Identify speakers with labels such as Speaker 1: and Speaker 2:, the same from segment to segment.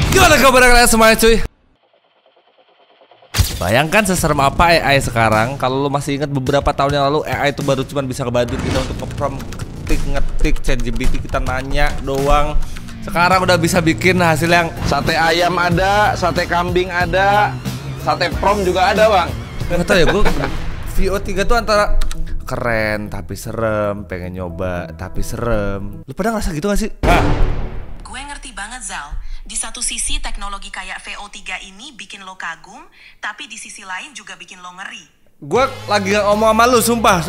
Speaker 1: Gimana kabar kalian semuanya cuy? Bayangkan seserem apa AI sekarang. Kalau lo masih ingat beberapa tahun yang lalu AI itu baru cuma bisa ngebantu kita untuk nge-prompt, ngetik ChatGPT, kita nanya doang. Sekarang udah bisa bikin hasil yang
Speaker 2: sate ayam ada, sate kambing ada, sate prom juga ada bang.
Speaker 1: nggak tahu ya, gue VO3 tuh antara keren tapi serem, pengen nyoba tapi serem. Lu pada ngerasa gitu gak sih?
Speaker 3: Gue ngerti banget Zal. Di satu sisi teknologi kayak VO3 ini bikin lo kagum, tapi di sisi lain juga bikin lo ngeri.
Speaker 1: Gue lagi ngomong sama lu, sumpah.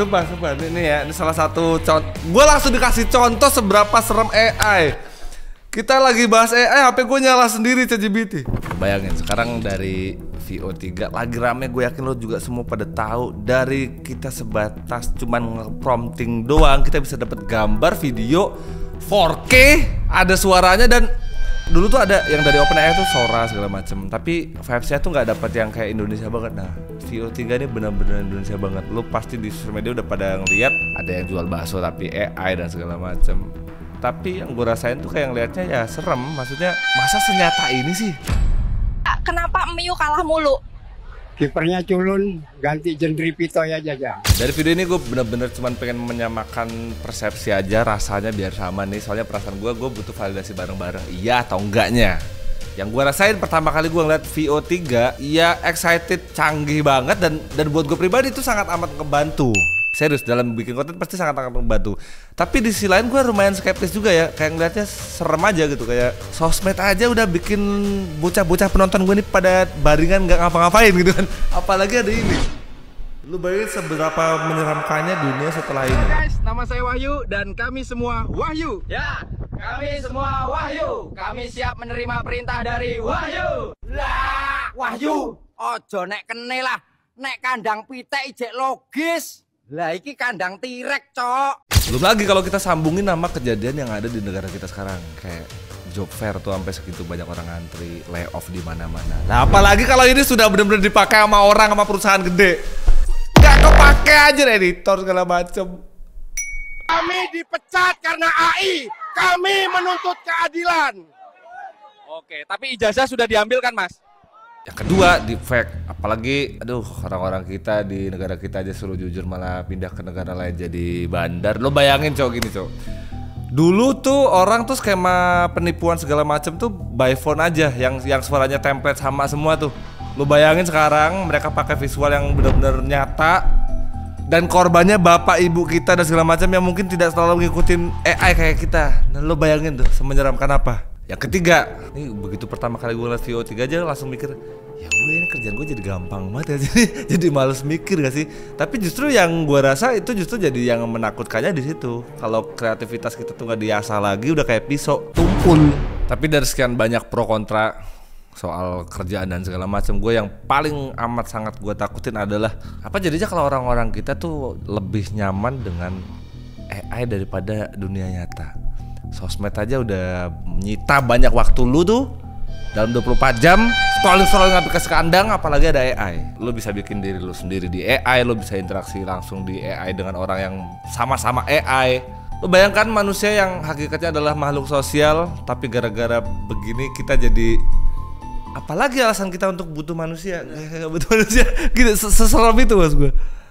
Speaker 1: Ini ya, ini salah satu contoh. Gue langsung dikasih contoh seberapa serem AI. Kita lagi bahas AI, HP gue nyala sendiri ChatGPT. Bayangin sekarang dari VO3 lagi rame, gue yakin lo juga semua pada tahu. Dari kita sebatas cuman nge-prompting doang, kita bisa dapat gambar, video 4K, ada suaranya, dan dulu tuh ada yang dari OpenAI tuh Sora segala macem, tapi vibes-nya tuh nggak dapat yang kayak Indonesia banget. Nah, VO3 ini benar-benar Indonesia banget. Lu pasti di sosial media udah pada ngeliat ada yang jual bakso tapi AI dan segala macem. Tapi yang gue rasain tuh kayak ngeliatnya ya serem. Maksudnya masa senyata ini sih?
Speaker 4: Kenapa Miu kalah mulu?
Speaker 5: Kipernya culun, ganti Jendri Pito ya Jaja.
Speaker 1: Dari video ini gue bener-bener cuman pengen menyamakan persepsi aja, rasanya biar sama nih. Soalnya perasaan gue butuh validasi bareng-bareng, iya atau enggaknya. Yang gue rasain pertama kali gue ngeliat VO3, ya excited, canggih banget, dan buat gue pribadi itu sangat amat ngebantu. Serius, dalam bikin konten pasti sangat-sangat membantu. Tapi di sisi lain gue lumayan skeptis juga ya. Kayak ngeliatnya serem aja gitu. Kayak sosmed aja udah bikin bocah-bocah penonton gue nih pada baringan gak ngapa-ngapain gitu kan. Apalagi ada ini. Lu bayangin seberapa menyeramkannya dunia setelah ini.
Speaker 2: Guys, nama saya Wahyu dan kami semua Wahyu. Ya, kami semua Wahyu. Kami siap menerima perintah dari Wahyu. Lah, Wahyu, ojo nek kene lah. Nek kandang pitek ijek logis. Lah iki kandang tirek, cok.
Speaker 1: Belum lagi kalau kita sambungin nama kejadian yang ada di negara kita sekarang, kayak job fair tuh sampai segitu banyak orang ngantri, layoff di mana-mana. Nah, apalagi kalau ini sudah benar-benar dipakai sama orang, sama perusahaan gede. Gak kepake aja editor segala macem.
Speaker 2: Kami dipecat karena AI. Kami menuntut keadilan. Oke, tapi ijazah sudah diambil kan, Mas?
Speaker 1: Yang kedua, deepfake. Apalagi, aduh, orang-orang kita di negara kita aja suruh jujur malah pindah ke negara lain jadi bandar. Lo bayangin cowok gini cowok. Dulu tuh orang tuh skema penipuan segala macem tuh by phone aja, yang suaranya template sama semua tuh. Lo bayangin sekarang mereka pakai visual yang benar-benar nyata, dan korbannya bapak ibu kita dan segala macam yang mungkin tidak selalu ngikutin AI kayak kita. Nah, lo bayangin tuh semenyeramkan apa. Yang ketiga, ini begitu pertama kali gue liat VO3 aja langsung mikir, ya gue ini kerjaan gue jadi gampang banget ya, jadi males mikir gak sih? Tapi justru yang gue rasa itu justru jadi yang menakutkannya di situ. Kalau kreativitas kita tuh gak diasah lagi, udah kayak pisau tumpul. Tapi dari sekian banyak pro kontra soal kerjaan dan segala macam, gue yang paling amat sangat gue takutin adalah apa jadinya kalau orang-orang kita tuh lebih nyaman dengan AI daripada dunia nyata. Sosmed aja udah menyita banyak waktu lu tuh dalam 24 jam, scrolling sampai ke kandang, apalagi ada AI. Lu bisa bikin diri lu sendiri di AI, lu bisa interaksi langsung di AI dengan orang yang sama-sama AI. Lu bayangkan manusia yang hakikatnya adalah makhluk sosial, tapi gara-gara begini kita jadi, apalagi alasan kita untuk butuh manusia, butuh manusia gitu, seserem itu mas gue.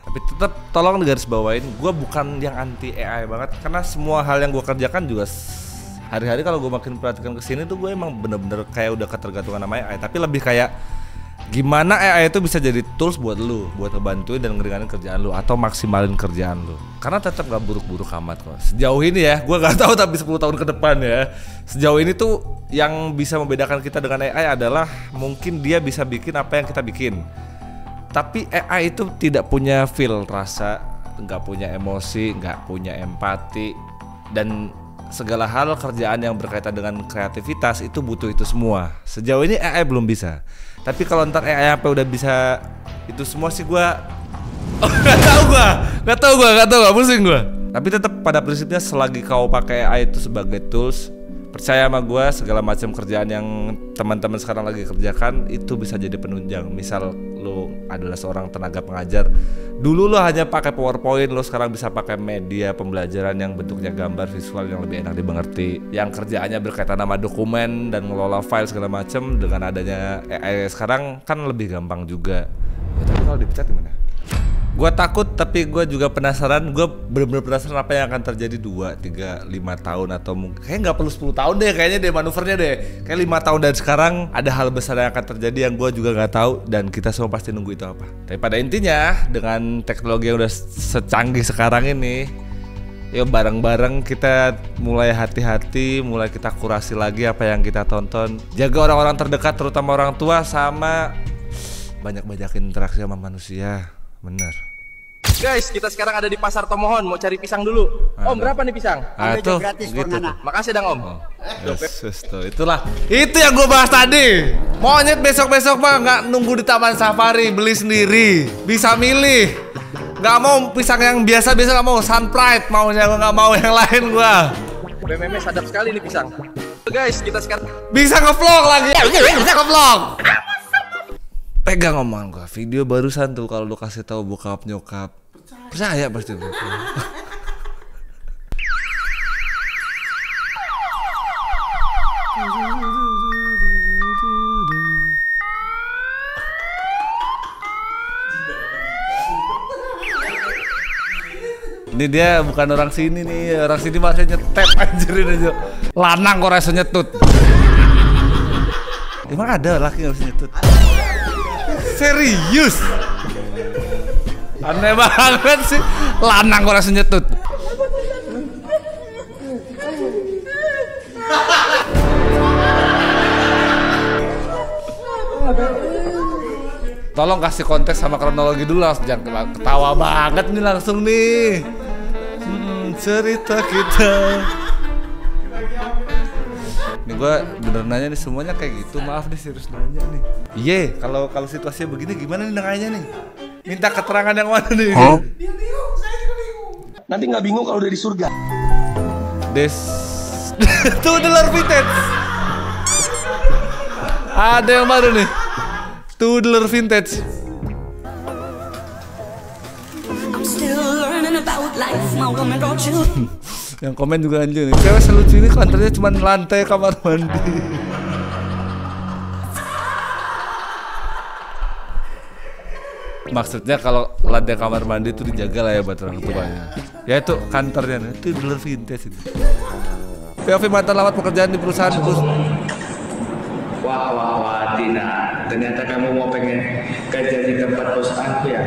Speaker 1: Tapi tetap tolong digarisbawain, gue bukan yang anti AI banget, karena semua hal yang gue kerjakan juga hari-hari kalau gue makin perhatikan kesini tuh gue emang bener-bener kayak udah ketergantungan sama AI. Tapi lebih kayak gimana AI itu bisa jadi tools buat lu, buat ngebantuin dan ngeringanin kerjaan lu atau maksimalin kerjaan lu. Karena tetap gak buruk-buruk amat kok. Sejauh ini ya, gue gak tahu tapi 10 tahun ke depan ya. Sejauh ini tuh yang bisa membedakan kita dengan AI adalah mungkin dia bisa bikin apa yang kita bikin. Tapi AI itu tidak punya feel, rasa, nggak punya emosi, nggak punya empati, dan segala hal kerjaan yang berkaitan dengan kreativitas itu butuh itu semua. Sejauh ini AI belum bisa. Tapi kalau ntar AI apa udah bisa itu semua sih gue nggak tahu gue, pusing gue. Tapi tetap pada prinsipnya selagi kau pakai AI itu sebagai tools, Percaya sama gue, segala macam kerjaan yang teman-teman sekarang lagi kerjakan itu bisa jadi penunjang. Misal lo adalah seorang tenaga pengajar, dulu lo hanya pakai PowerPoint, lo sekarang bisa pakai media pembelajaran yang bentuknya gambar visual yang lebih enak dimengerti, yang kerjaannya berkaitan sama dokumen dan ngelola file segala macam. Dengan adanya AI sekarang kan lebih gampang juga. Ya, tapi kalau dipecat gimana? Gue takut, tapi gue juga penasaran. Gue bener-bener penasaran apa yang akan terjadi 2, 3, 5 tahun atau mungkin kayak nggak perlu 10 tahun deh kayaknya deh manuvernya deh. Kayak 5 tahun dari sekarang ada hal besar yang akan terjadi yang gue juga nggak tahu, dan kita semua pasti nunggu itu apa. Tapi pada intinya dengan teknologi yang udah secanggih sekarang ini, yuk bareng-bareng kita mulai hati-hati, mulai kita kurasi lagi apa yang kita tonton. Jaga orang-orang terdekat, terutama orang tua, sama banyak-banyakin interaksi sama manusia. Bener.
Speaker 2: Guys, kita sekarang ada di Pasar Tomohon, mau cari pisang dulu. Om, berapa nih pisang?
Speaker 1: Tuh,
Speaker 5: gratis
Speaker 1: gitu
Speaker 5: for Nana.
Speaker 2: Makasih dang Om.
Speaker 1: Yes, tuh, itulah. Itu yang gue bahas tadi. Monyet besok-besok mah nggak nunggu di taman safari, beli sendiri, bisa milih. Nggak mau pisang yang biasa-biasa, nggak mau Sun Pride, maunya gue nggak mau yang lain gue.
Speaker 2: BMM sadap sekali nih pisang. Guys, kita sekarang
Speaker 1: Bisa nge-vlog lagi, bisa nge-vlog. Pegang omongan gua, video barusan tuh kalau lu kasih tahu bokap nyokap percaya pasti bro. Ini dia bukan orang sini nih, orang sini masih nyetep anjirin aja. Lanang kok rasa nyetut. Emang ada laki yang harus nyetut? Serius? Aneh banget sih, lanang kok rasa nyetut. Tolong kasih konteks sama kronologi dulu, jangan ketawa banget nih langsung nih. Cerita kita. Nih gue bener nanya nih, semuanya kayak gitu, maaf nih serius nanya nih. Iya, kalau situasinya begini gimana nih nanya nih? Minta keterangan yang mana nih? Huh? Dia bingung, saya juga bingung. Nanti nggak bingung kalau udah di surga. Tuh Dealer Vintage. Ada yang baru nih. Tuh Dealer Vintage. Yang komen juga anjir nih. Cewek selucu ini kantornya cuma lantai kamar mandi. Maksudnya kalau lantai kamar mandi itu dijaga lah ya buat orang tuanya. Ya itu kantornya nih. Itu Dealer Vintage itu. POV mantan lawat pekerjaan di perusahaan terus.
Speaker 6: Wah, Tina. Ternyata kamu mau pengen kerja di tempat perusahaanku ya?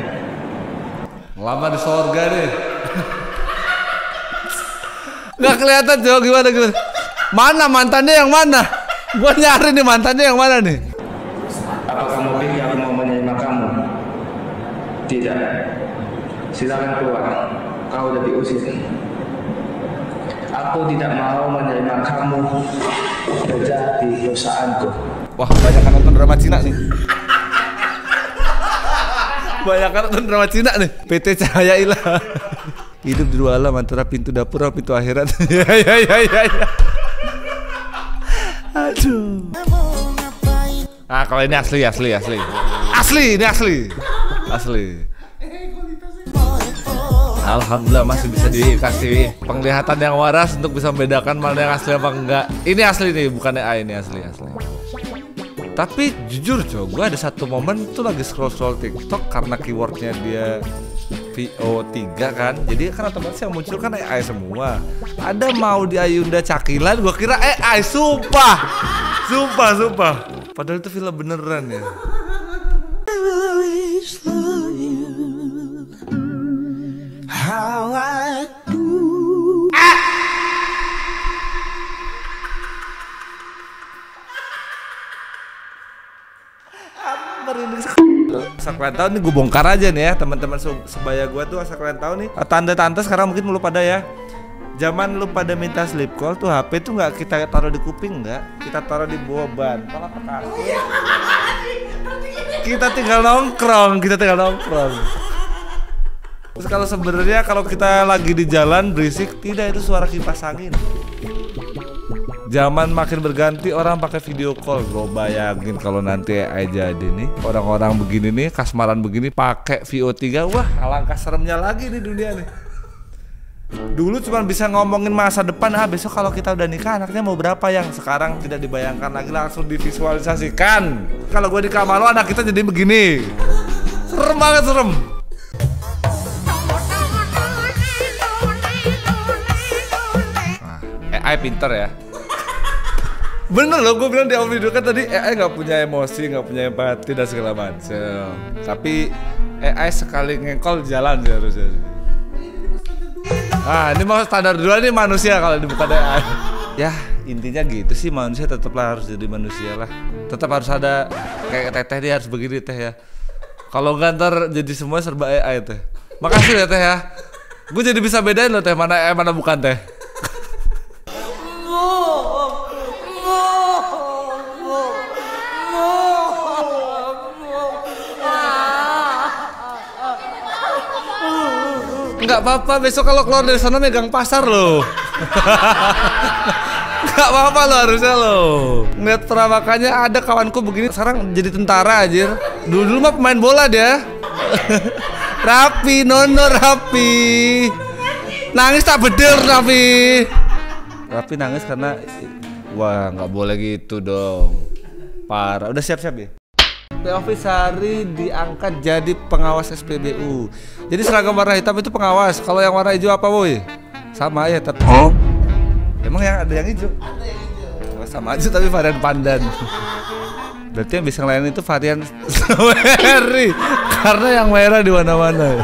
Speaker 1: Lama di sorga deh. Gak kelihatan coba gimana. Mana mantannya yang mana? Gua nyari nih mantannya yang mana nih?
Speaker 6: Apa kamu pikir aku mau menerima kamu? Tidak. Silakan keluar. Kau udah diusir. Aku tidak mau menerima kamu kerja di perusahaanku.
Speaker 1: Wah, banyak kan nonton drama Cina nih. Banyak kan nonton drama Cina nih. PT Cahaya Ilah. Hidup di dua alam antara pintu dapur dan pintu akhirat. Ya. Aduh. Ah, kalau ini asli. Ini asli. Alhamdulillah masih bisa dikasih penglihatan yang waras untuk bisa membedakan mana yang asli apa enggak. Ini asli nih, bukan AI, ini asli. Tapi jujur cow, gue ada satu momen tuh lagi scroll TikTok karena keywordnya dia VO3 kan, jadi kan otomatis yang muncul kan AI semua. Ada mau di Ayunda Cakilan, gue kira AI, sumpah. Padahal itu film beneran ya. Asal kalian tahu nih, gue bongkar aja nih ya teman-teman sebaya gue tuh. Asal kalian tahu nih, tante-tante sekarang mungkin lu pada ya, zaman lu pada minta sleep call tuh HP tuh nggak kita taruh di kuping, nggak, kita taruh di bawah bantal atau kasur. Kita tinggal nongkrong. Terus kalau sebenarnya kalau kita lagi di jalan berisik, tidak, itu suara kipas angin. Zaman makin berganti, orang pakai video call. Gue bayangin kalau nanti AI jadi nih, orang-orang begini nih, kasmaran begini pakai VO3, wah alangkah seremnya lagi nih dunia nih. Dulu cuma bisa ngomongin masa depan, besok kalau kita udah nikah anaknya mau berapa, yang sekarang tidak dibayangkan lagi, langsung divisualisasikan. Kalau gue di kamar lo anak kita jadi begini. Serem banget, serem. Nah, AI pinter ya. Bener loh, gue bilang di awal video kan tadi AI nggak punya emosi, nggak punya empati dan segala macam. Tapi AI sekali ngekol jalan sih harusnya. Ah, ini mau standar dua nih manusia kalau bukan AI. Ya intinya gitu sih, manusia tetaplah harus jadi manusia lah. Tetap harus ada kayak teteh dia harus begini teh ya. Kalau nggak ntar jadi semua serba AI teh. Makasih ya teh ya. Gue jadi bisa bedain loh teh mana AI mana bukan teh. Nggak apa-apa, besok kalau keluar dari sana megang pasar loh. Nggak apa-apa lo harusnya lo. Ngeliat perawakannya, ada kawanku begini sekarang jadi tentara aja. Dulu mah pemain bola dia. Rapi, nono rapi. Nangis tak bedel Rapi. Rapi nangis karena wah nggak boleh gitu dong. Parah. Udah siap-siap ya? Teofisari diangkat jadi pengawas SPBU. Jadi seragam warna hitam itu pengawas. Kalau yang warna hijau apa boy? Sama ya tapi. Oh? Emang yang ada yang hijau? Ada yang hijau. Sama aja tapi varian pandan. Berarti yang bisa ngelayanin itu varian strawberry. Karena yang merah di mana-mana.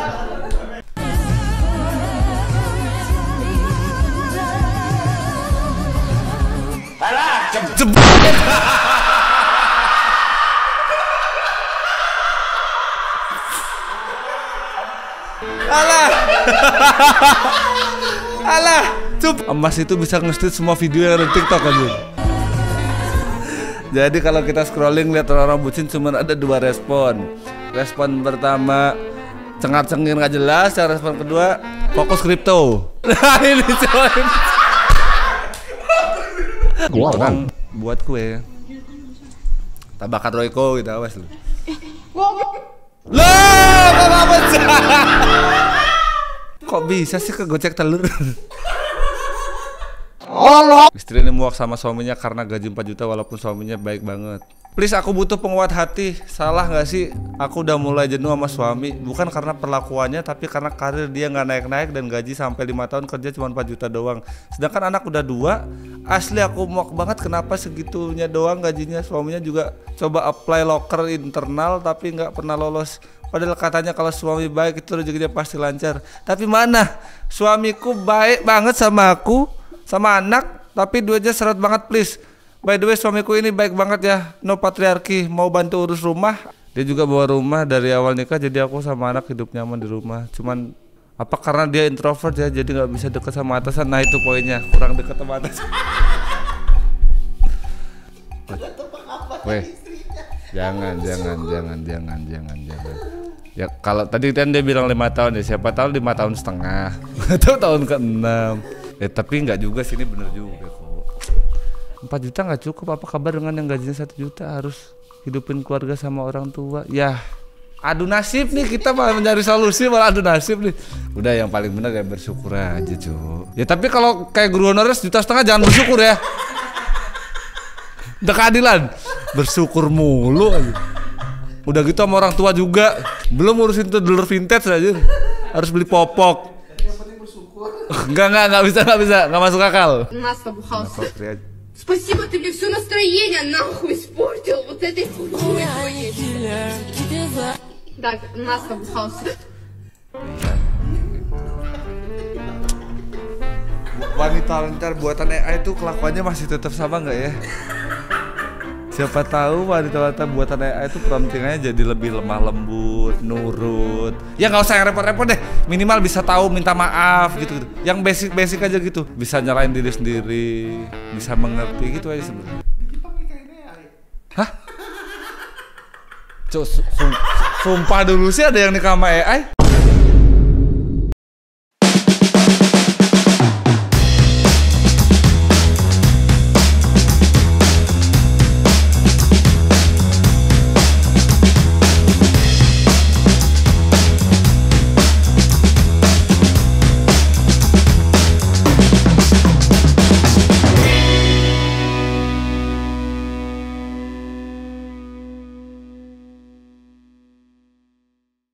Speaker 2: Alah,
Speaker 1: Jebret. Alah. Alah. Emas itu bisa nge-street semua video yang ada di TikTok kan. Jadi kalau kita scrolling lihat orang-orang bucin cuma ada dua respon. Respon pertama cengar-cengir nggak jelas, yang respon kedua fokus kripto. Nah ini coy. Tenang buat kue. Tabakan Royco gitu awas lu. Loh, apa sih? Kok bisa sih kegocek telur? Istri ini muak sama suaminya karena gaji 4 juta walaupun suaminya baik banget. Please, aku butuh penguat hati. Salah gak sih? Aku udah mulai jenuh sama suami. Bukan karena perlakuannya, tapi karena karir dia gak naik-naik dan gaji sampai 5 tahun kerja cuma 4 juta doang. Sedangkan anak udah 2. Asli aku muak banget kenapa segitunya doang gajinya. Suaminya juga coba apply loker internal tapi gak pernah lolos. Padahal katanya kalau suami baik itu rezekinya pasti lancar. Tapi mana? Suamiku baik banget sama aku, sama anak, tapi duitnya seret banget please. By the way, suamiku ini baik banget ya, no patriarki, mau bantu urus rumah. Dia juga bawa rumah dari awal nikah, jadi aku sama anak hidup nyaman di rumah. Cuman apa karena dia introvert ya, jadi nggak bisa deket sama atasan. Nah itu poinnya, kurang deket sama atasan. Weh, jangan. Ya kalau tadi kan dia bilang 5 tahun ya, siapa tahu 5 tahun setengah atau tahun ke-6. Ya tapi nggak juga sih, ini bener juga kok. 4 juta nggak cukup, apa kabar dengan yang gajinya 1 juta harus hidupin keluarga sama orang tua? Ya adu nasib nih, kita malah mencari solusi malah adu nasib nih. Udah yang paling bener ya bersyukur aja cuy. Ya tapi kalau kayak guru honorer 1,5 juta jangan bersyukur ya. Udah keadilan, bersyukur mulu aja. Udah gitu sama orang tua juga, belum urusin tuh dulur vintage aja, harus beli popok. Enggak bisa, nggak masuk akal.
Speaker 7: Спасибо, ты мне все настроение нахуй испортил вот этой фигурой твоей. Так, нас набухался.
Speaker 1: Wanita lancar buatan AI itu kelakuannya masih tetap sama nggak ya? Siapa tahu wanita-wanita buatan AI itu promptingannya jadi lebih lemah lembut, nurut. Ya nggak usah yang repot-repot deh, minimal bisa tahu minta maaf gitu. Yang basic aja gitu, bisa nyalain diri sendiri, bisa mengerti gitu aja sebenarnya. Hah? Sumpah dulu sih ada yang nikah sama AI?